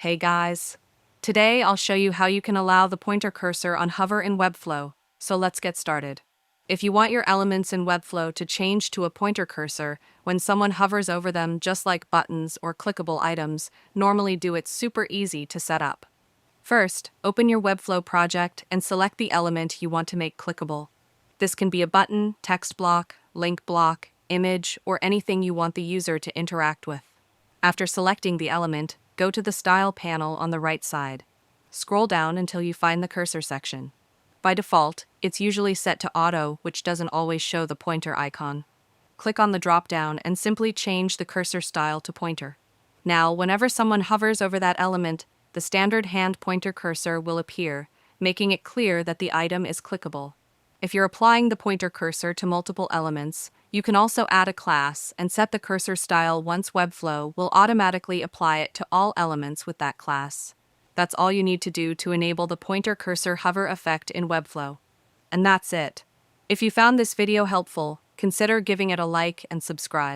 Hey guys! Today I'll show you how you can allow the pointer cursor on hover in Webflow, so let's get started. If you want your elements in Webflow to change to a pointer cursor when someone hovers over them, just like buttons or clickable items, normally do it super easy to set up. First, open your Webflow project and select the element you want to make clickable. This can be a button, text block, link block, image, or anything you want the user to interact with. After selecting the element, go to the Style panel on the right side. Scroll down until you find the cursor section. By default, it's usually set to auto, which doesn't always show the pointer icon. Click on the drop-down and simply change the cursor style to pointer. Now, whenever someone hovers over that element, the standard hand pointer cursor will appear, making it clear that the item is clickable. If you're applying the pointer cursor to multiple elements, you can also add a class and set the cursor style once Webflow will automatically apply it to all elements with that class. That's all you need to do to enable the pointer cursor hover effect in Webflow. And that's it. If you found this video helpful, consider giving it a like and subscribe.